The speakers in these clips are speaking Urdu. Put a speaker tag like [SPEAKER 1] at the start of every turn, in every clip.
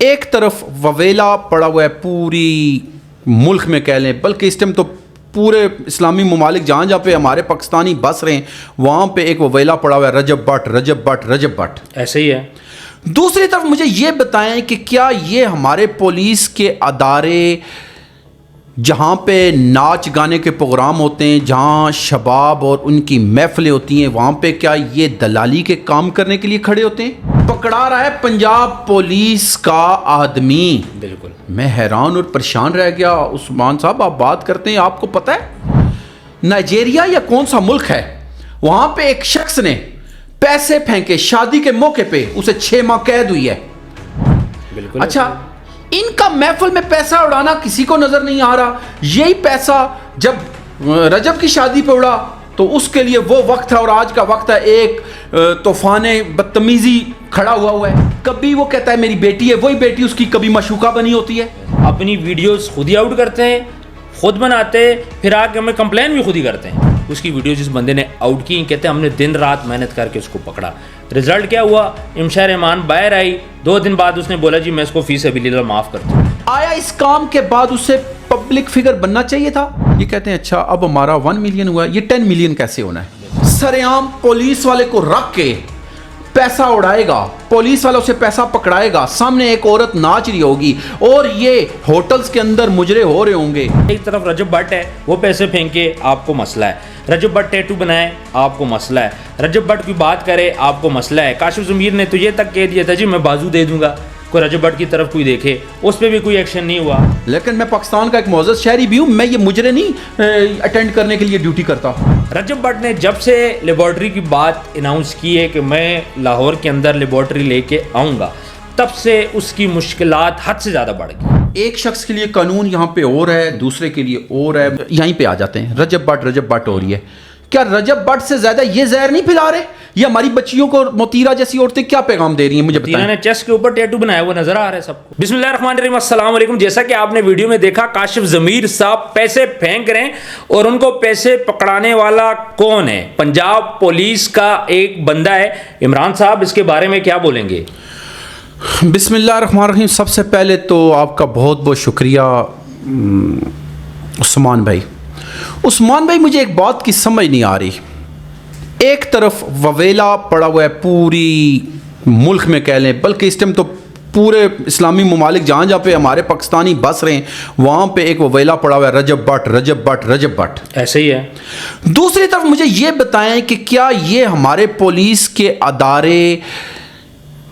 [SPEAKER 1] ایک طرف وویلا پڑا ہوا ہے پوری ملک میں کہہ لیں، بلکہ اس ٹائم تو پورے اسلامی ممالک جہاں پہ ہمارے پاکستانی بس رہے ہیں وہاں پہ ایک وویلا پڑا ہوا ہے رجب بٹ
[SPEAKER 2] ایسے ہی ہے۔
[SPEAKER 1] دوسری طرف مجھے یہ بتائیں کہ کیا یہ ہمارے پولیس کے ادارے جہاں پہ ناچ گانے کے پروگرام ہوتے ہیں، جہاں شباب اور ان کی محفلیں ہوتی ہیں، وہاں پہ کیا یہ دلالی کے کام کرنے کے لیے کھڑے ہوتے ہیں؟ پکڑا رہا ہے پنجاب پولیس کا آدمی۔
[SPEAKER 2] بالکل
[SPEAKER 1] میں حیران اور پریشان رہ گیا۔ عثمان صاحب آپ بات کرتے ہیں، آپ کو پتہ ہے نائجیریا یا کون سا ملک ہے، وہاں پہ ایک شخص نے پیسے پھینکے شادی کے موقع پہ، اسے 6 ماہ قید ہوئی ہے۔
[SPEAKER 2] بالکل
[SPEAKER 1] اچھا، ان کا محفل میں پیسہ اڑانا کسی کو نظر نہیں آ رہا۔ یہی پیسہ جب رجب کی شادی پہ اڑا تو اس کے لیے وہ وقت ہے اور آج کا وقت ہے ایک طوفان بدتمیزی کھڑا ہوا ہے۔ کبھی وہ کہتا ہے میری بیٹی ہے، وہی بیٹی اس کی کبھی مشوقہ بنی ہوتی ہے۔
[SPEAKER 2] اپنی ویڈیوز خود ہی آؤٹ کرتے ہیں، خود بناتے ہیں، پھر آ کے ہمیں کمپلین بھی خود ہی کرتے ہیں۔ اس کی ویڈیو جس بندے نے آؤٹ کی، کہتے ہیں ہم نے دن رات محنت کر کے اس کو پکڑا۔ رزلٹ کیا ہوا؟ امشا رحمان باہر آئی، 2 دن بعد اس نے بولا جی میں اس کو فی سبیل اللہ معاف کرتا ہوں۔
[SPEAKER 1] آیا اس کام کے بعد اسے پبلک فگر بننا چاہیے تھا؟ یہ کہتے ہیں اچھا اب ہمارا 1 ملین ہوا، یہ 10 ملین کیسے ہونا ہے؟ سرعام پولیس والے کو رکھ کے پیسہ اڑائے گا، پولیس والا اسے پیسہ پکڑائے گا، سامنے ایک عورت ناچ رہی ہوگی اور یہ ہوٹلز کے اندر مجرے ہو رہے ہوں گے۔
[SPEAKER 2] ایک طرف رجب بٹ ہے، وہ پیسے پھینکے آپ کو مسئلہ ہے، رجب بٹ ٹیٹو بنائے آپ کو مسئلہ ہے، رجب بٹ کی بات کرے آپ کو مسئلہ ہے۔ کاشف ضمیر نے تو یہ تک کہہ دیا تھا جی میں بازو دے دوں گا، کوئی رجب بٹ کی طرف کوئی دیکھے، اس پہ بھی کوئی ایکشن نہیں ہوا۔
[SPEAKER 1] لیکن میں پاکستان کا ایک معزز شہری بھی ہوں، میں یہ مجرے نہیں اٹینڈ کرنے کے لیے ڈیوٹی کرتا۔
[SPEAKER 2] رجب بٹ نے جب سے لیبارٹری کی بات اناؤنس کی ہے کہ میں لاہور کے اندر لیبارٹری لے کے آؤں گا، تب سے اس کی مشکلات حد سے زیادہ بڑھ گئی۔
[SPEAKER 1] ایک شخص کے لیے قانون یہاں پہ اور ہے، دوسرے کے لیے اور ہے۔ یہیں پہ آ جاتے ہیں، رجب بٹ ہو رہی ہے۔ کیا رجب بٹ سے زیادہ یہ زہر نہیں پھیلا رہے؟ یہ ہماری بچیوں کو مطیرہ جیسی عورتیں کیا پیغام دے رہی ہیں مجھے بتائیں۔
[SPEAKER 2] انہوں نے چیسٹ کے اوپر ٹیٹو بنایا ہوا نظر آ رہا ہے سب کو۔ بسم اللہ الرحمن الرحیم، السلام علیکم۔ جیسا کہ آپ نے ویڈیو میں دیکھا، کاشف ضمیر صاحب پیسے پھینک رہے ہیں اور ان کو پیسے پکڑانے والا کون ہے؟ پنجاب پولیس کا ایک بندہ ہے۔ عمران صاحب اس کے بارے میں کیا بولیں گے؟
[SPEAKER 1] بسم اللہ الرحمن الرحیم۔ سب سے پہلے تو آپ کا بہت بہت شکریہ عثمان بھائی۔ عثمان بھائی مجھے ایک بات کی سمجھ نہیں آ رہی۔ ایک طرف وویلا پڑا ہوا ہے پوری ملک میں کہہ لیں، بلکہ اس ٹائم تو پورے اسلامی ممالک جہاں پہ ہمارے پاکستانی بس رہے ہیں وہاں پہ ایک وویلا پڑا ہوا ہے رجب بٹ۔
[SPEAKER 2] ایسے ہی ہے۔
[SPEAKER 1] دوسری طرف مجھے یہ بتائیں کہ کیا یہ ہمارے پولیس کے ادارے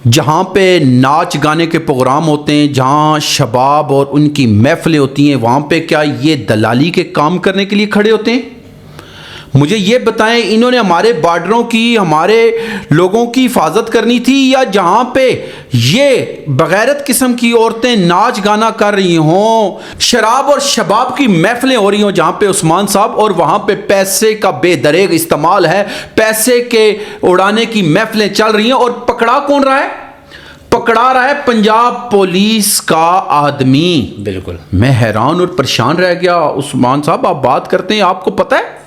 [SPEAKER 1] جہاں پہ ناچ گانے کے پروگرام ہوتے ہیں، جہاں شباب اور ان کی محفلیں ہوتی ہیں، وہاں پہ کیا یہ دلالی کے کام کرنے کے لیے کھڑے ہوتے ہیں؟ مجھے یہ بتائیں، انہوں نے ہمارے بارڈروں کی، ہمارے لوگوں کی حفاظت کرنی تھی، یا جہاں پہ یہ بغیرت قسم کی عورتیں ناچ گانا کر رہی ہوں، شراب اور شباب کی محفلیں ہو رہی ہوں جہاں پہ عثمان صاحب، اور وہاں پہ پیسے کا بے دریغ استعمال ہے، پیسے کے اڑانے کی محفلیں چل رہی ہیں، اور پکڑا کون رہا ہے؟ پکڑا رہا ہے پنجاب پولیس کا آدمی۔
[SPEAKER 2] بالکل
[SPEAKER 1] میں حیران اور پریشان رہ گیا۔ عثمان صاحب آپ بات کرتے ہیں، آپ کو پتہ ہے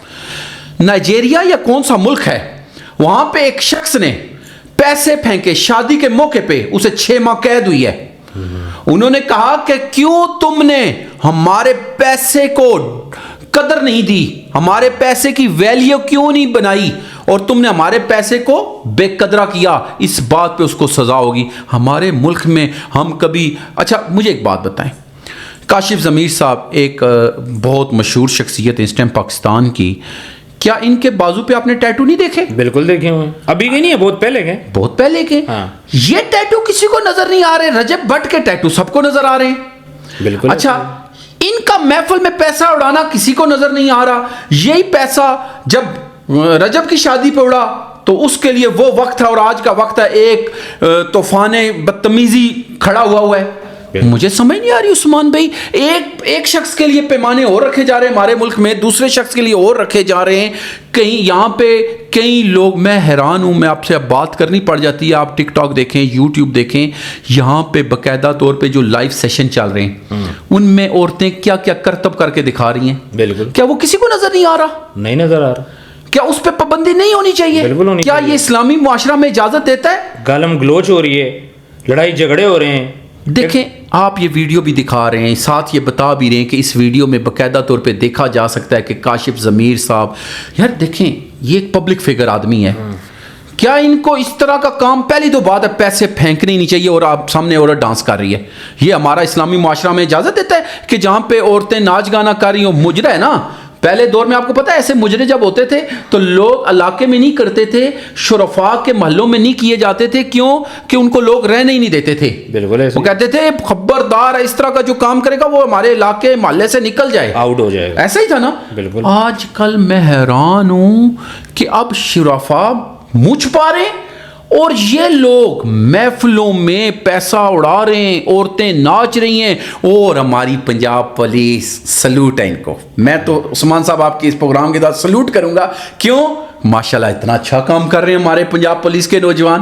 [SPEAKER 1] نائجیریا یا کون سا ملک ہے، وہاں پہ ایک شخص نے پیسے پھینکے شادی کے موقع پہ، اسے 6 ماہ قید ہوئی ہے۔ انہوں نے کہا کہ کیوں تم نے ہمارے پیسے کو قدر نہیں دی، ہمارے پیسے کی ویلیو کیوں نہیں بنائی، اور تم نے ہمارے پیسے کو بے قدرہ کیا، اس بات پہ اس کو سزا ہوگی۔ ہمارے ملک میں ہم کبھی، اچھا مجھے ایک بات بتائیں، کاشف ضمیر صاحب ایک بہت مشہور شخصیت اس ٹائم پاکستان کی، کیا ان کے بازو پہ آپ نے ٹیٹو نہیں دیکھے؟
[SPEAKER 2] بالکل دیکھے ہوئے، ابھی کے نہیں ہے، بہت پہلے کے،
[SPEAKER 1] بہت پہلے کے۔ یہ ٹیٹو کسی کو نظر نہیں آ رہے، رجب بٹ کے ٹیٹو سب کو نظر آ رہے ہیں۔
[SPEAKER 2] بالکل
[SPEAKER 1] اچھا، ان کا محفل میں پیسہ اڑانا کسی کو نظر نہیں آ رہا۔ یہی پیسہ جب رجب کی شادی پہ اڑا تو اس کے لیے وہ وقت ہے اور آج کا وقت ہے ایک طوفان بدتمیزی کھڑا ہوا ہے۔ مجھے سمجھ نہیں آ رہی عثمان بھائی، ایک شخص کے لیے پیمانے اور رکھے جا رہے ہیں ہمارے ملک میں، دوسرے شخص کے لیے اور رکھے جا رہے ہیں۔ کہیں یہاں پہ کئی لوگ، میں حیران ہوں، میں آپ سے اب بات کرنی پڑ جاتی ہے، آپ ٹک ٹاک دیکھیں، یوٹیوب دیکھیں، یہاں پہ باقاعدہ طور پہ جو لائیو سیشن چل رہے ہیں ان میں عورتیں کیا کیا کرتب کر کے دکھا رہی ہیں۔
[SPEAKER 2] بالکل،
[SPEAKER 1] کیا وہ کسی کو نظر نہیں آ رہا؟
[SPEAKER 2] نہیں نظر آ رہا۔
[SPEAKER 1] کیا اس پہ پابندی نہیں ہونی چاہیے؟
[SPEAKER 2] بالکل ہونی چاہیے۔
[SPEAKER 1] کیا یہ اسلامی معاشرہ میں اجازت دیتا ہے؟
[SPEAKER 2] گالم گلوچ ہو رہی ہے، لڑائی جھگڑے ہو رہے ہیں،
[SPEAKER 1] دیکھیں آپ یہ ویڈیو بھی دکھا رہے ہیں, ساتھ یہ بتا بھی رہے ہیں کہ اس ویڈیو میں باقاعدہ طور پہ دیکھا جا سکتا ہے کہ کاشف ضمیر صاحب, یار دیکھیں یہ ایک پبلک فگر آدمی ہے, کیا ان کو اس طرح کا کام, پہلی تو بات ہے پیسے پھینکنے ہی نہیں چاہیے اور آپ سامنے عورت ڈانس کر رہی ہے, یہ ہمارا اسلامی معاشرہ میں اجازت دیتا ہے کہ جہاں پہ عورتیں ناچ گانا کر رہی ہوں؟ مجرا ہے نا, پہلے دور میں آپ کو پتا ہے ایسے مجرے جب ہوتے تھے تو لوگ علاقے میں نہیں کرتے تھے, شرفاء کے محلوں میں نہیں کیے جاتے تھے, کیوں کہ ان کو لوگ رہنے ہی نہیں دیتے تھے.
[SPEAKER 2] بالکل
[SPEAKER 1] وہ کہتے تھے خبردار اس طرح کا جو کام کرے گا وہ ہمارے علاقے محلے سے نکل جائے,
[SPEAKER 2] آؤٹ ہو جائے گا.
[SPEAKER 1] ایسا ہی تھا نا.
[SPEAKER 2] بالکل.
[SPEAKER 1] آج کل میں حیران ہوں کہ اب شرفاء منہ چھپا رہے ہیں اور یہ لوگ محفلوں میں پیسہ اڑا رہے ہیں, عورتیں ناچ رہی ہیں, اور ہماری پنجاب پولیس سلوٹ ہے ان کو. میں تو عثمان صاحب آپ کے اس پروگرام کے ساتھ سلوٹ کروں گا, کیوں؟ ماشاءاللہ اتنا اچھا کام کر رہے ہیں ہمارے پنجاب پولیس کے نوجوان.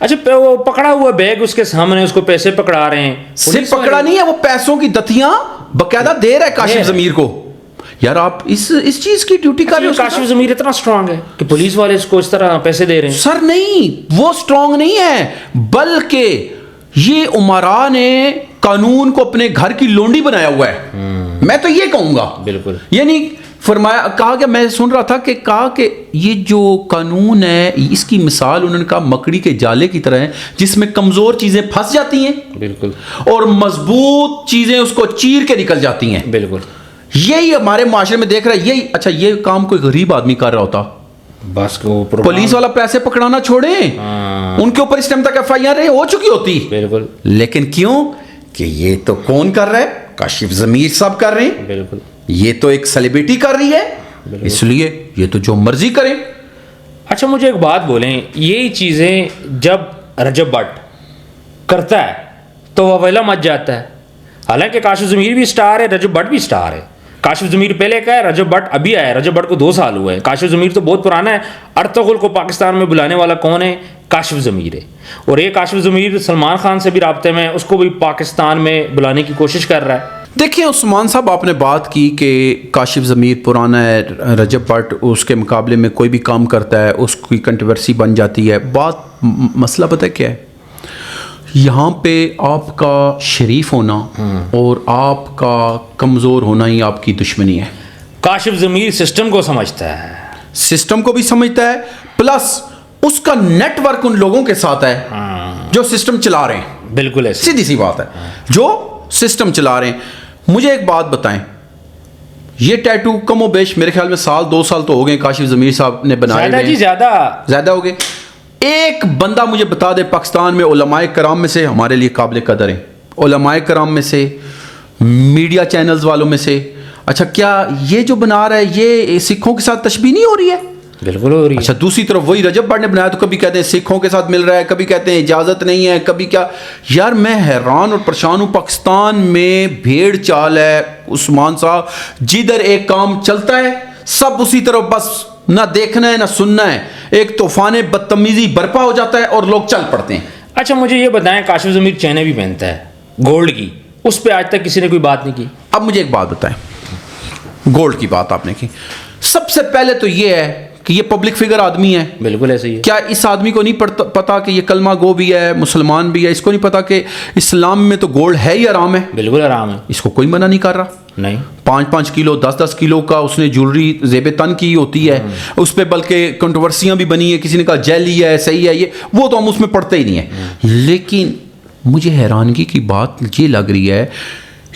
[SPEAKER 2] اچھا وہ پکڑا ہوا بیگ اس کے سامنے, اس کو پیسے پکڑا رہے ہیں,
[SPEAKER 1] صرف پکڑا نہیں ہے, وہ پیسوں کی دتیاں باقاعدہ دے رہا ہے کاشف ضمیر کو. یار آپ اس چیز کی ڈیوٹی کر رہے ہو.
[SPEAKER 2] کاشف ضمیر اتنا سٹرانگ ہے کہ پولیس والے اس کو اس طرح پیسے دے رہے ہیں؟
[SPEAKER 1] سر نہیں, وہ سٹرانگ نہیں ہے, بلکہ یہ عمراء نے قانون کو اپنے گھر کی لونڈی بنایا ہوا ہے. میں تو یہ کہوں گا.
[SPEAKER 2] بالکل.
[SPEAKER 1] یعنی فرمایا, کہا کہ میں سن رہا تھا کہ کہا کہ یہ جو قانون ہے اس کی مثال انہوں نے کہا مکڑی کے جالے کی طرح ہے جس میں کمزور چیزیں پھنس جاتی ہیں.
[SPEAKER 2] بالکل.
[SPEAKER 1] اور مضبوط چیزیں اس کو چیر کے نکل جاتی ہیں.
[SPEAKER 2] بالکل.
[SPEAKER 1] یہی ہمارے معاشرے میں دیکھ رہا ہے. یہی اچھا یہ کام کوئی غریب آدمی کر رہا ہوتا,
[SPEAKER 2] بس
[SPEAKER 1] پولیس والا پیسے پکڑانا چھوڑے, ان کے اوپر اس ٹائم تک FIR ہو چکی ہوتی.
[SPEAKER 2] بالکل.
[SPEAKER 1] لیکن کیوں کہ یہ تو کون کر رہا ہے؟ کاشف ضمیر صاحب کر رہے ہیں.
[SPEAKER 2] بالکل.
[SPEAKER 1] یہ تو ایک سیلیبریٹی کر رہی ہے, اس لیے یہ تو جو مرضی کریں.
[SPEAKER 2] اچھا مجھے ایک بات بولیں, یہی چیزیں جب رجب بٹ کرتا ہے تو وہ ویلا مچ جاتا ہے, حالانکہ کاشف ضمیر بھی سٹار ہے, رجب بٹ بھی سٹار ہے. کاشف ضمیر پہلے کا ہے, رجب بٹ ابھی آیا ہے. رجب بٹ کو 2 سال ہوئے ہیں, کاشف ضمیر تو بہت پرانا ہے. ارطغرل کو پاکستان میں بلانے والا کون ہے؟ کاشف ضمیر ہے. اور یہ کاشف ضمیر سلمان خان سے بھی رابطے میں, اس کو بھی پاکستان میں بلانے کی کوشش کر رہا ہے.
[SPEAKER 1] دیکھیں عثمان صاحب, آپ نے بات کی کہ کاشف ضمیر پرانا ہے, رجب بٹ اس کے مقابلے میں کوئی بھی کام کرتا ہے اس کی کنٹروورسی بن جاتی ہے. بات مسئلہ پتہ کیا ہے, یہاں پہ آپ کا شریف ہونا اور آپ کا کمزور ہونا ہی آپ کی دشمنی ہے.
[SPEAKER 2] کاشف ضمیر سسٹم کو سمجھتا ہے,
[SPEAKER 1] سسٹم کو بھی سمجھتا ہے, پلس اس کا نیٹ ورک ان لوگوں کے ساتھ ہے جو سسٹم چلا رہے ہیں.
[SPEAKER 2] بالکل ایسے
[SPEAKER 1] سیدھی سی بات ہے, جو سسٹم چلا رہے ہیں. مجھے ایک بات بتائیں, یہ ٹیٹو کم و بیش میرے خیال میں 1-2 سال تو ہو گئے کاشف ضمیر صاحب نے بنائے
[SPEAKER 2] زیادہ جی
[SPEAKER 1] زیادہ ہو گئے. ایک بندہ مجھے بتا دے پاکستان میں علماء کرام میں سے, ہمارے لیے قابل قدر ہیں, علماء کرام میں سے, میڈیا چینلز والوں میں سے, اچھا کیا یہ جو بنا رہا ہے یہ سکھوں کے ساتھ تشبیہ نہیں ہو رہی ہے؟
[SPEAKER 2] بالکل ہو رہی ہے.
[SPEAKER 1] اچھا دوسری طرف وہی رجب بٹ نے بنایا تو کبھی کہتے ہیں سکھوں کے ساتھ مل رہا ہے, کبھی کہتے ہیں اجازت نہیں ہے, کبھی کیا. یار میں حیران اور پریشان ہوں, پاکستان میں بھیڑ چال ہے عثمان صاحب, جدھر ایک کام چلتا ہے سب اسی طرف بس نہ دیکھنا ہے نہ سننا ہے, ایک طوفان بدتمیزی برپا ہو جاتا ہے اور لوگ چل پڑتے ہیں.
[SPEAKER 2] اچھا مجھے یہ بتائیں, کاشف ضمیر چینیں بھی پہنتا ہے گولڈ کی, اس پہ آج تک کسی نے کوئی بات نہیں کی.
[SPEAKER 1] اب مجھے ایک بات بتائیں, گولڈ کی بات آپ نے کی, سب سے پہلے تو یہ ہے کہ یہ پبلک فگر آدمی ہے.
[SPEAKER 2] بالکل ایسے ہی ہے.
[SPEAKER 1] کیا اس آدمی کو نہیں پتا کہ یہ کلمہ گو بھی ہے, مسلمان بھی ہے, اس کو نہیں پتا کہ اسلام میں تو گولڈ ہے ہی حرام ہے؟
[SPEAKER 2] بالکل حرام ہے.
[SPEAKER 1] اس کو کوئی منع نہیں کر رہا.
[SPEAKER 2] نہیں,
[SPEAKER 1] 5-5 کلو 10-10 کلو کا اس نے جولری زیب تن کی ہوتی ہے, اس پہ بلکہ کنٹروورسیاں بھی بنی ہیں, کسی نے کہا جیلی ہے, صحیح ہے, یہ وہ تو ہم اس میں پڑھتے ہی نہیں ہیں. لیکن مجھے حیرانگی کی بات یہ لگ رہی ہے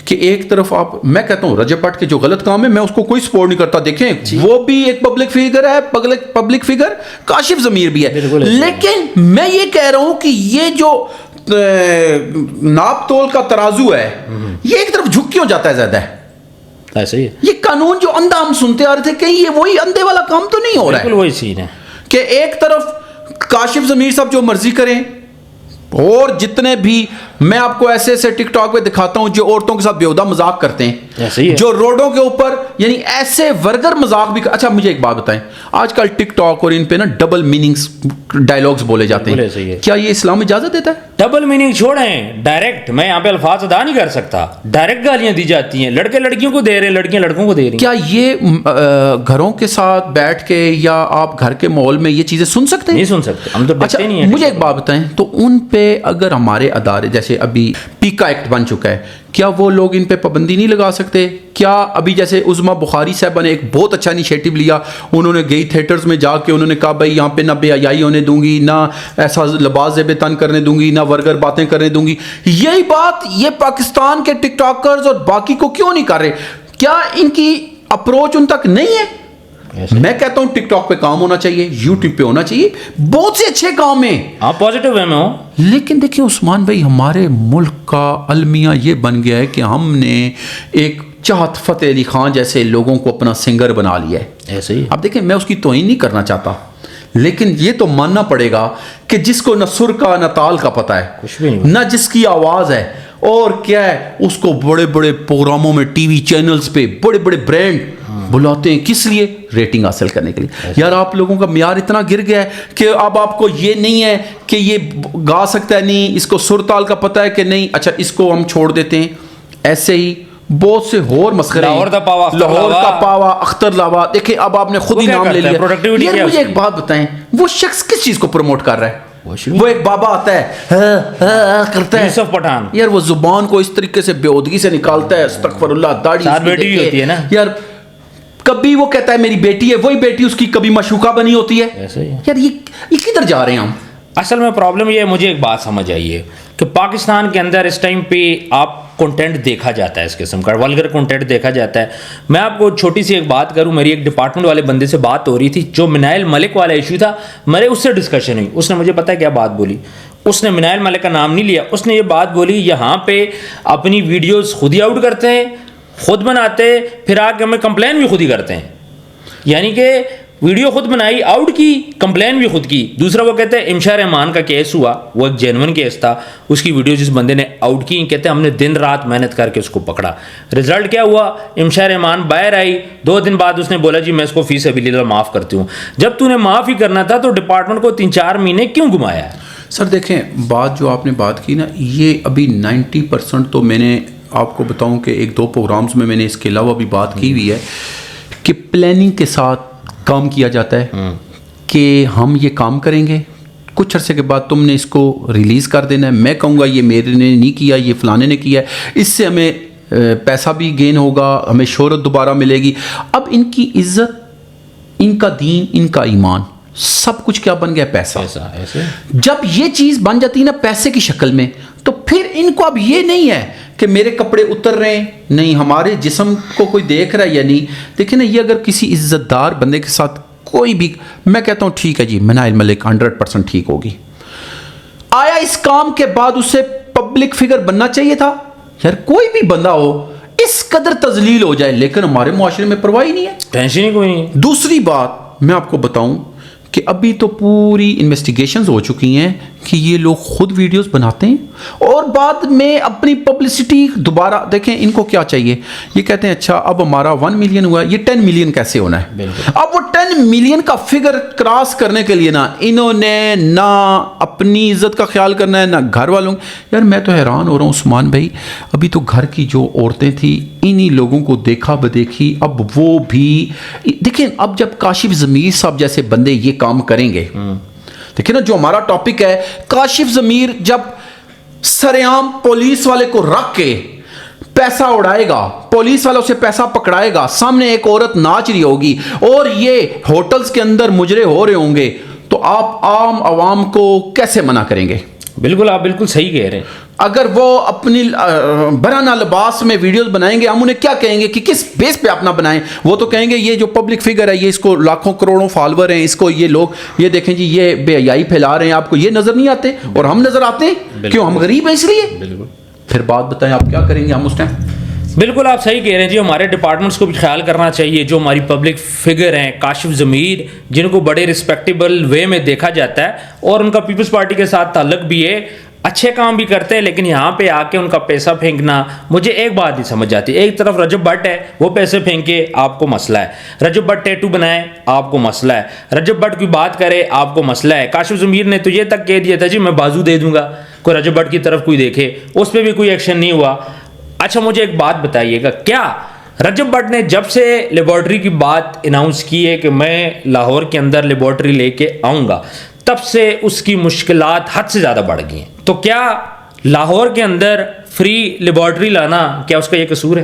[SPEAKER 1] کہ ایک طرف آپ, میں کہتا ہوں رجب بٹ کے جو غلط کام ہے میں اس کو کوئی سپورٹ نہیں کرتا, دیکھیں وہ بھی ایک پبلک فگر ہے, پبلک فگر کاشف ضمیر بھی ہے, لیکن میں یہ کہہ رہا ہوں کہ یہ جو ناپ تول کا ترازو ہے یہ ایک طرف جھک کیوں جاتا ہے زیادہ ہے؟
[SPEAKER 2] ایسے ہی ہے.
[SPEAKER 1] یہ قانون جو اندھا ہم سنتے آ رہے تھے کہیں یہ وہی اندھے والا کام تو نہیں ہو رہا ہے؟
[SPEAKER 2] بالکل وہی سین ہے
[SPEAKER 1] کہ ایک طرف کاشف ضمیر صاحب جو مرضی کریں, اور جتنے بھی میں آپ کو ایسے ٹک ٹاک پہ دکھاتا ہوں جو عورتوں کے ساتھ بیہودہ مذاق کرتے ہیں, جو روڈوں کے اوپر یعنی ایسے ورگر مذاق بھی. اچھا مجھے ایک بات بتائیں, آج کل ٹک ٹاک اور ان پہ نا ڈبل میننگز ڈائلاگز بولے جاتے ہیں, کیا یہ اسلام اجازت دیتا ہے؟
[SPEAKER 2] ڈبل میننگ چھوڑیں, ڈائریکٹ, میں یہاں پہ الفاظ ادا نہیں کر سکتا, ڈائریکٹ گالیاں دی جاتی ہیں, لڑکے لڑکیوں کو دے رہے ہیں, لڑکیاں لڑکوں کو دے رہی ہیں.
[SPEAKER 1] کیا یہ گھروں کے ساتھ بیٹھ کے یا آپ گھر کے ماحول میں یہ چیزیں سن سکتے ہیں؟
[SPEAKER 2] نہیں سن سکتے, ہم تو ڈرتے نہیں ہیں.
[SPEAKER 1] مجھے ایک بات بتائیں, تو ان پہ اگر ہمارے ادارے جیسے جیسے ابھی پیکا ایکٹ بن چکا ہے, کیا وہ لوگ ان پہ پابندی نہیں لگا سکتے؟ کیا ابھی جیسے عظمیٰ بخاری صاحبہ نے ایک بہت اچھا انیشیٹو لیا, انہوں نے گئی تھیٹرز میں جا کے انہوں نے کہا بھائی یہاں پہ نہ بے حیائی ہونے دوں گی, نہ ایسا لباس زیب تن کرنے دوں گی, نہ ورگر باتیں کرنے دوں گی. یہی بات یہ پاکستان کے ٹک ٹاکرز اور باقی کو کیوں نہیں کر رہے؟ کیا ان کی اپروچ ان تک نہیں ہے؟ میں کہتا ہوں ٹک ٹاک پہ کام ہونا چاہیے, یوٹیوب پہ ہونا چاہیے, بہت سے اچھے کام ہیں,
[SPEAKER 2] آپ پازیٹیو وے میں ہوں.
[SPEAKER 1] لیکن دیکھیں عثمان بھائی, ہمارے ملک کا المیہ یہ بن گیا ہے کہ ہم نے ایک چاہت فتح علی خان جیسے لوگوں کو اپنا سنگر بنا لیا ہے.
[SPEAKER 2] ایسے ہی
[SPEAKER 1] اب دیکھیں میں اس کی توہین نہیں کرنا چاہتا, لیکن یہ تو ماننا پڑے گا کہ جس کو نہ سر کا نہ تال کا پتہ ہے,
[SPEAKER 2] کچھ بھی نہیں,
[SPEAKER 1] نہ جس کی آواز ہے, اور کیا ہے اس کو بڑے بڑے پروگراموں میں ٹی وی چینلز پہ بڑے بڑے برانڈ بلاتے ہیں, کس لیے؟ ریٹنگ حاصل کرنے کے لیے. یار آپ لوگوں کا معیار اتنا گر گیا ہے کہ اب آپ کو یہ نہیں ہے کہ یہ گا سکتا ہے, نہیں اس کو سر تال کا پتہ ہے کہ نہیں, اچھا اس کو ہم چھوڑ دیتے ہیں. ایسے ہی بہت سے اور مسخرے, لاہور کا پاوا, اختر لاوا, دیکھیں اب آپ نے خود ہی نام لے لیا. یار مجھے ایک بات بتائیں, وہ شخص کس چیز کو پروموٹ کر رہا ہے؟ وہ ایک بابا آتا ہے کرتا ہے
[SPEAKER 2] یوسف پٹھان,
[SPEAKER 1] یار وہ زبان کو اس طریقے سے بے ہودگی سے نکالتا ہے, استغفر اللہ, داڑھی
[SPEAKER 2] بیٹی ہوتی ہے نا
[SPEAKER 1] یار, کبھی وہ کہتا ہے میری بیٹی ہے, وہی بیٹی اس کی کبھی مشوقہ بنی ہوتی ہے. یار یہ کدھر جا رہے ہیں ہم؟
[SPEAKER 2] اصل میں پرابلم یہ ہے, مجھے ایک بات سمجھ آئی ہے کہ پاکستان کے اندر اس ٹائم پہ آپ کنٹینٹ دیکھا جاتا ہے, اس قسم کا ولگر کنٹینٹ دیکھا جاتا ہے. میں آپ کو چھوٹی سی ایک بات کروں, میری ایک ڈپارٹمنٹ والے بندے سے بات ہو رہی تھی, جو منائل ملک والا ایشو تھا, میرے اس سے ڈسکشن ہوئی. اس نے مجھے پتہ ہے کیا بات بولی, اس نے منائل ملک کا نام نہیں لیا, اس نے یہ بات بولی یہاں پہ اپنی ویڈیوز خود ہی آؤٹ کرتے ہیں, خود بناتے, پھر آ کے ہمیں کمپلین بھی خود ہی کرتے ہیں. یعنی کہ ویڈیو خود بنائی, آؤٹ کی, کمپلین بھی خود کی. دوسرا وہ کہتے ہیں امشا رحمان کا کیس ہوا, وہ ایک جینون کیس تھا, اس کی ویڈیو جس بندے نے آؤٹ کی, کہتے ہیں ہم نے دن رات محنت کر کے اس کو پکڑا. رزلٹ کیا ہوا؟ امشا رحمان باہر آئی, 2 دن بعد اس نے بولا جی میں اس کو فی سبیل اللہ معاف کرتی ہوں. جب تو نے معاف ہی کرنا تھا تو ڈپارٹمنٹ کو 3-4 مہینے کیوں گھمایا ہے؟
[SPEAKER 1] سر دیکھیں, بات جو آپ نے بات کی نا, یہ ابھی 90% تو میں نے آپ کو بتاؤں کہ 1-2 پروگرامز میں نے اس کے علاوہ بھی بات کی ہوئی ہے کہ پلاننگ کے ساتھ کام کیا جاتا ہے کہ ہم یہ کام کریں گے, کچھ عرصے کے بعد تم نے اس کو ریلیز کر دینا ہے. میں کہوں گا یہ میرے نے نہیں کیا, یہ فلانے نے کیا ہے, اس سے ہمیں پیسہ بھی گین ہوگا, ہمیں شہرت دوبارہ ملے گی. اب ان کی عزت, ان کا دین, ان کا ایمان, سب کچھ کیا بن گیا؟ پیسہ. جب یہ چیز بن جاتی ہے نا پیسے کی شکل میں, تو پھر ان کو اب یہ نہیں ہے کہ میرے کپڑے اتر رہے ہیں, نہیں ہمارے جسم کو کوئی دیکھ رہا ہے یا نہیں. دیکھیں نا, یہ اگر کسی عزت دار بندے کے ساتھ کوئی بھی, میں کہتا ہوں ٹھیک ہے جی منائل ملک 100% ٹھیک ہوگی, آیا اس کام کے بعد اسے پبلک فگر بننا چاہیے تھا؟ یار کوئی بھی بندہ ہو اس قدر تذلیل ہو جائے, لیکن ہمارے معاشرے میں پرواہ ہی نہیں ہے,
[SPEAKER 2] ٹینشن ہی کوئی نہیں.
[SPEAKER 1] دوسری بات میں آپ کو بتاؤں کہ ابھی تو پوری انویسٹیگیشنز ہو چکی ہیں کہ یہ لوگ خود ویڈیوز بناتے ہیں اور بعد میں اپنی پبلسٹی دوبارہ. دیکھیں ان کو کیا چاہیے, یہ کہتے ہیں اچھا اب ہمارا 1 ملین ہوا, یہ 10 ملین کیسے ہونا ہے؟ اب وہ 10 ملین کا فگر کراس کرنے کے لیے نا انہوں نے نہ اپنی عزت کا خیال کرنا ہے نہ گھر والوں. یار میں تو حیران ہو رہا ہوں عثمان بھائی, ابھی تو گھر کی جو عورتیں تھیں انہی لوگوں کو دیکھا بدیکھی, اب وہ بھی دیکھیں, اب جب کاشف ضمیر صاحب جیسے بندے یہ کام کریں گے, دیکھیں نا جو ہمارا ٹاپک ہے, کاشف ضمیر جب سرعام پولیس والے کو رکھ کے پیسہ اڑائے گا, پولیس والا اسے پیسہ پکڑائے گا, سامنے ایک عورت ناچ رہی ہوگی اور یہ ہوٹلز کے اندر مجرے ہو رہے ہوں گے, تو آپ عام عوام کو کیسے منع کریں گے؟
[SPEAKER 2] بالکل, آپ بالکل صحیح کہہ رہے ہیں.
[SPEAKER 1] اگر وہ اپنی برہنہ لباس میں ویڈیوز بنائیں گے, ہم انہیں کیا کہیں گے کہ کس بیس پہ اپنا بنائیں؟ وہ تو کہیں گے یہ جو پبلک فگر ہے, یہ اس کو لاکھوں کروڑوں فالوور ہیں, اس کو یہ لوگ یہ دیکھیں جی یہ بے حیائی پھیلا رہے ہیں, آپ کو یہ نظر نہیں آتے اور ہم نظر آتے ہیں, کیوں؟ ہم غریب ہیں اس لیے. پھر بات بتائیں آپ کیا کریں گے ہم اس ٹائم؟
[SPEAKER 2] بالکل آپ صحیح کہہ رہے ہیں جی, ہمارے ڈپارٹمنٹس کو بھی خیال کرنا چاہیے. جو ہماری پبلک فگر ہیں کاشف ضمیر, جن کو بڑے رسپیکٹیبل وے میں دیکھا جاتا ہے اور ان کا پیپلز پارٹی کے ساتھ تعلق بھی ہے, اچھے کام بھی کرتے ہیں, لیکن یہاں پہ آ کے ان کا پیسہ پھینکنا, مجھے ایک بات نہیں سمجھ آتی. ایک طرف رجب بٹ ہے, وہ پیسے پھینکے آپ کو مسئلہ ہے, رجب بٹ ٹیٹو بنائے آپ کو مسئلہ ہے, رجب بٹ کی بات کرے آپ کو مسئلہ ہے. کاشف ضمیر نے تو یہ تک کہہ دیا تھا جی میں بازو دے دوں گا, کوئی رجب بٹ کی طرف کوئی دیکھے, اس پہ بھی کوئی ایکشن نہیں ہوا. اچھا مجھے ایک بات بتائیے گا, کیا رجب بٹ نے جب سے لیبارٹری کی بات اناؤنس کی ہے کہ میں لاہور کے اندر لیبارٹری لے کے آؤں گا, تب سے اس کی مشکلات حد سے زیادہ بڑھ گئی ہیں, تو کیا لاہور کے اندر فری لیبارٹری لانا کیا اس کا یہ قصور ہے؟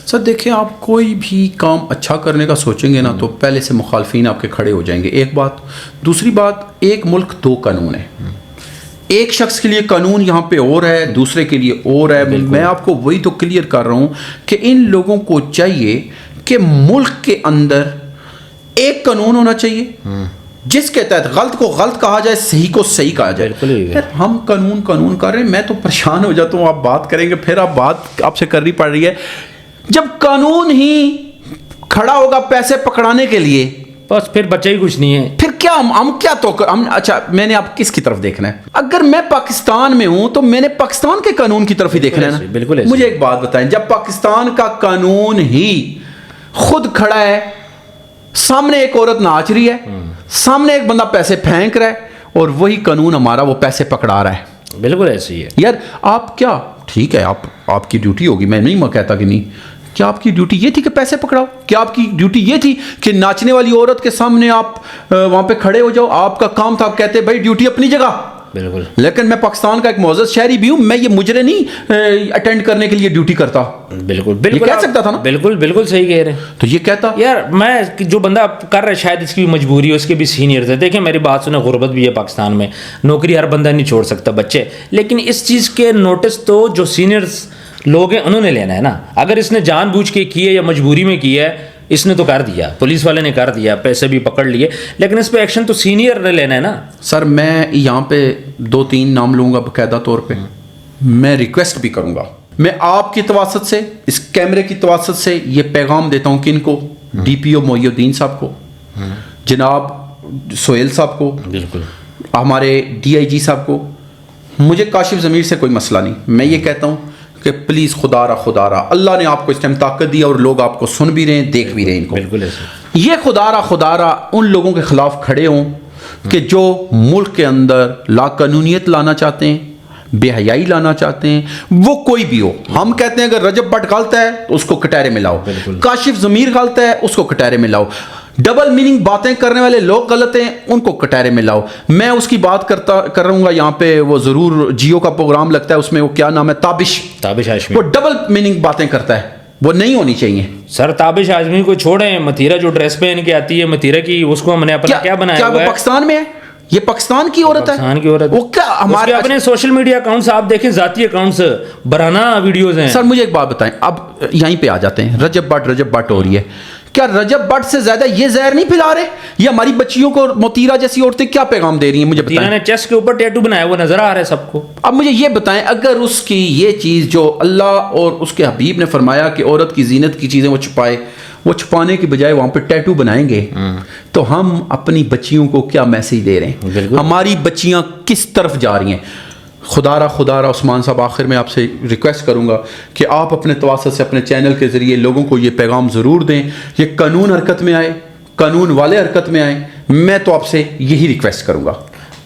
[SPEAKER 1] سر دیکھیں، آپ کوئی بھی کام اچھا کرنے کا سوچیں گے نا تو پہلے سے مخالفین آپ کے کھڑے ہو جائیں گے، ایک بات۔ دوسری بات، ایک ملک دو قانون ہے، ایک شخص کے لیے قانون یہاں پہ اور ہے، دوسرے کے لیے اور ہے۔ میں آپ کو وہی تو کلیئر کر رہا ہوں کہ ان لوگوں کو چاہیے کہ ملک کے اندر ایک قانون ہونا چاہیے جس کے تحت غلط کو غلط کہا جائے، صحیح کو صحیح کہا جائے۔ یار ہم قانون کر رہے ہیں، میں تو پریشان ہو جاتا ہوں، آپ بات کریں گے پھر آپ بات آپ سے کرنی پڑ رہی ہے۔ جب قانون ہی کھڑا ہوگا پیسے پکڑانے کے لیے،
[SPEAKER 2] بس پھر بچہ ہی کچھ نہیں ہے،
[SPEAKER 1] پھر کیا ہم کیا تو اچھا میں نے آپ کس کی طرف دیکھنا ہے؟ اگر میں پاکستان میں ہوں تو میں نے پاکستان کے قانون کی طرف ہی دیکھنا ہے نا۔
[SPEAKER 2] بالکل۔
[SPEAKER 1] مجھے ایک بات بتائیں، جب پاکستان کا قانون ہی خود کھڑا ہے، سامنے ایک عورت ناچ رہی ہے، سامنے ایک بندہ پیسے پھینک رہا ہے، اور وہی قانون ہمارا وہ پیسے پکڑا رہا ہے،
[SPEAKER 2] بالکل ایسے ہی ہے
[SPEAKER 1] یار آپ کیا ٹھیک ہے، آپ کی ڈیوٹی ہوگی، میں نہیں کہتا کہ نہیں، کیا آپ کی ڈیوٹی یہ تھی کہ پیسے پکڑاؤ؟ کیا آپ کی ڈیوٹی یہ تھی کہ ناچنے والی عورت کے سامنے آپ وہاں پہ کھڑے ہو جاؤ؟ آپ کا کام تھا، آپ کہتے بھائی ڈیوٹی اپنی جگہ۔
[SPEAKER 2] بالکل۔
[SPEAKER 1] لیکن میں پاکستان کا ایک معزز شہری بھی ہوں، میں یہ مجرے نہیں اٹینڈ کرنے کے لیے ڈیوٹی کرتا۔
[SPEAKER 2] بالکل
[SPEAKER 1] یہ کہہ سکتا تھا نا؟
[SPEAKER 2] بالکل صحیح کہہ رہے ہیں۔
[SPEAKER 1] تو یہ کہتا
[SPEAKER 2] یار میں جو بندہ کر رہا ہے شاید اس کی بھی مجبوری ہے، اس کے بھی سینئرز ہیں۔ دیکھیں میری بات سنیں، غربت بھی ہے پاکستان میں، نوکری ہر بندہ نہیں چھوڑ سکتا، بچے، لیکن اس چیز کے نوٹس تو جو سینئرز لوگ ہیں انہوں نے لینا ہے نا۔ اگر اس نے جان بوجھ کے کی ہے یا مجبوری میں کی ہے، اس نے تو کر دیا، پولیس والے نے کر دیا، پیسے بھی پکڑ لیے، لیکن اس پہ ایکشن تو سینئر نے لینا ہے نا۔
[SPEAKER 1] سر میں یہاں پہ 2-3 نام لوں گا باقاعدہ طور پہ، میں ریکویسٹ بھی کروں گا، میں آپ کی تواسط سے، اس کیمرے کی تواسط سے یہ پیغام دیتا ہوں کہ ان کو، ڈی پی او محی الدین صاحب کو، جناب سہیل صاحب کو،
[SPEAKER 2] بالکل
[SPEAKER 1] ہمارے ڈی آئی جی صاحب کو، مجھے کاشف ضمیر سے کوئی مسئلہ نہیں، میں یہ کہتا ہوں کہ پلیز خدا را اللہ نے آپ کو اس ٹائم طاقت دی اور لوگ آپ کو سن بھی رہے ہیں، دیکھ بھی رہے ہیں ان کو،
[SPEAKER 2] بالکل ایسے
[SPEAKER 1] یہ خدا را ان لوگوں کے خلاف کھڑے ہوں کہ جو ملک کے اندر لا قانونیت لانا چاہتے ہیں، بے حیائی لانا چاہتے ہیں، وہ کوئی بھی ہو۔ ہم کہتے ہیں اگر رجب بٹ غلط ہے تو اس کو کٹہرے میں لاؤ، کاشف ضمیر غلط ہے اس کو کٹہرے میں لاؤ، ڈبل میننگ باتیں کرنے والے لوگ غلط ہیں ان کو کٹہرے میں لاؤ۔ میں اس کی بات کر رہوں گا یہاں پہ، وہ ضرور جیو کا پروگرام لگتا ہے، اس میں وہ کیا نام ہے، تابش
[SPEAKER 2] ہاشمی،
[SPEAKER 1] وہ ڈبل میننگ باتیں کرتا ہے، وہ نہیں ہونی چاہیے۔
[SPEAKER 2] سر تابش ہاشمی کو چھوڑیں، متیرہ جو ڈریس پہن کے آتی ہے، متیرہ کی، اس کو ہم نے اپنا کیا بنایا ہوا ہے؟
[SPEAKER 1] وہ پاکستان میں ہے، یہ پاکستان کی عورت ہے،
[SPEAKER 2] پاکستان کی عورت،
[SPEAKER 1] وہ کیا ہمارے
[SPEAKER 2] اپنے سوشل میڈیا اکاؤنٹس آپ دیکھیں، ذاتی اکاؤنٹس برہنہ ویڈیوز ہیں۔
[SPEAKER 1] سر مجھے ایک بات بتائیں، اب یہیں پہ آ جاتے ہیں، رجب بٹ ہو رہی ہے، کیا رجب بٹ سے زیادہ یہ زہر نہیں پھیلا رہے؟ یہ ہماری بچیوں کو متیرہ جیسی عورتیں کیا پیغام دے رہی ہیں مجھے بتائیں؟
[SPEAKER 2] نے چیسٹ کے اوپر ٹیٹو بنایا ہوا نظر آ رہا ہے سب کو۔
[SPEAKER 1] اب مجھے یہ بتائیں، اگر اس کی یہ چیز جو اللہ اور اس کے حبیب نے فرمایا کہ عورت کی زینت کی چیزیں وہ چھپائے، وہ چھپانے کی بجائے وہاں پہ ٹیٹو بنائیں گے، تو ہم اپنی بچیوں کو کیا میسیج دے رہے ہیں؟ ہماری بچیاں کس طرف جا رہی ہیں؟ خدا را عثمان صاحب، آخر میں آپ سے ریکویسٹ کروں گا کہ آپ اپنے تواسط سے، اپنے چینل کے ذریعے لوگوں کو یہ پیغام ضرور دیں، یہ قانون حرکت میں آئے، قانون والے حرکت میں آئیں، میں تو آپ سے یہی ریکویسٹ کروں گا۔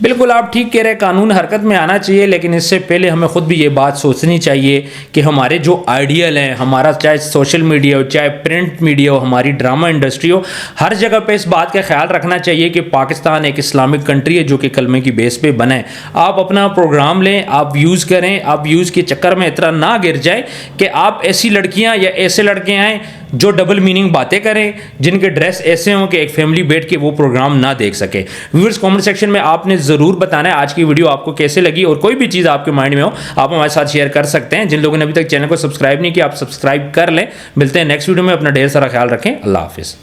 [SPEAKER 2] بالکل آپ ٹھیک کہہ رہے ہیں، قانون حرکت میں آنا چاہیے، لیکن اس سے پہلے ہمیں خود بھی یہ بات سوچنی چاہیے کہ ہمارے جو آئیڈیل ہیں، ہمارا چاہے سوشل میڈیا ہو، چاہے پرنٹ میڈیا ہو، ہماری ڈرامہ انڈسٹری ہو، ہر جگہ پہ اس بات کا خیال رکھنا چاہیے کہ پاکستان ایک اسلامک کنٹری ہے جو کہ کلمے کی بیس پہ بنے۔ آپ اپنا پروگرام لیں، آپ ویوز کریں، آپ ویوز کے چکر میں اتنا نہ گر جائیں کہ آپ ایسی لڑکیاں یا ایسے لڑکے آئیں جو ڈبل میننگ باتیں کریں، جن کے ڈریس ایسے ہوں کہ ایک فیملی بیٹھ کے وہ پروگرام نہ دیکھ سکے۔ ویورز کامنٹ سیکشن میں آپ نے ضرور بتانا ہے آج کی ویڈیو آپ کو کیسے لگی، اور کوئی بھی چیز آپ کے مائنڈ میں ہو آپ ہمارے ساتھ شیئر کر سکتے ہیں۔ جن لوگوں نے ابھی تک چینل کو سبسکرائب نہیں کیا، آپ سبسکرائب کر لیں۔ ملتے ہیں نیکسٹ ویڈیو میں، اپنا ڈھیر سارا خیال رکھیں، اللہ حافظ۔